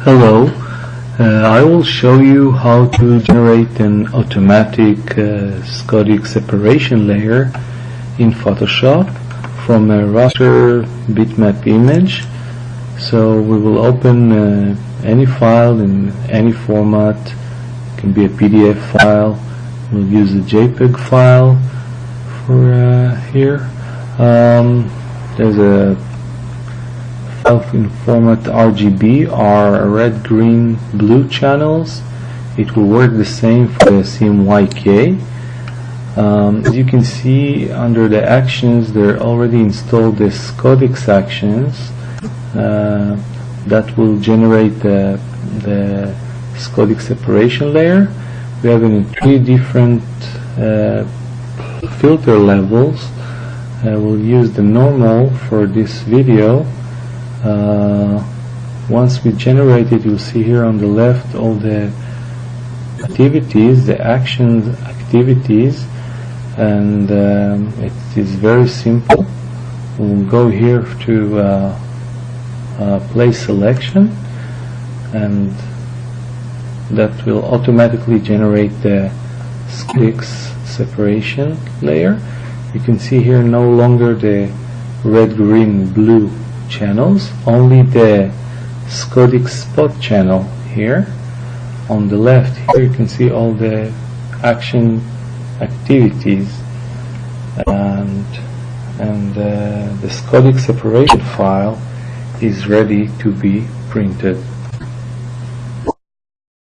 Hello, I will show you how to generate an automatic Scodix separation layer in Photoshop from a raster bitmap image. So we will open any file in any format. It can be a PDF file. We'll use a JPEG file for here. There's a file in format RGB, are red, green, blue channels. It will work the same for the CMYK. As you can see, under the actions, there are already installed the Scodix actions that will generate the Scodix separation layer. We have it in 3 different filter levels. We'll use the normal for this video. Once we generate it, you'll see here on the left all the activities, the actions activities, and it is very simple. We'll go here to place selection, and that will automatically generate the Scodix separation layer. You can see here no longer the red, green, blue channels, only the Scodix spot channel here. On the left here you can see all the action activities, and the Scodix separation file is ready to be printed.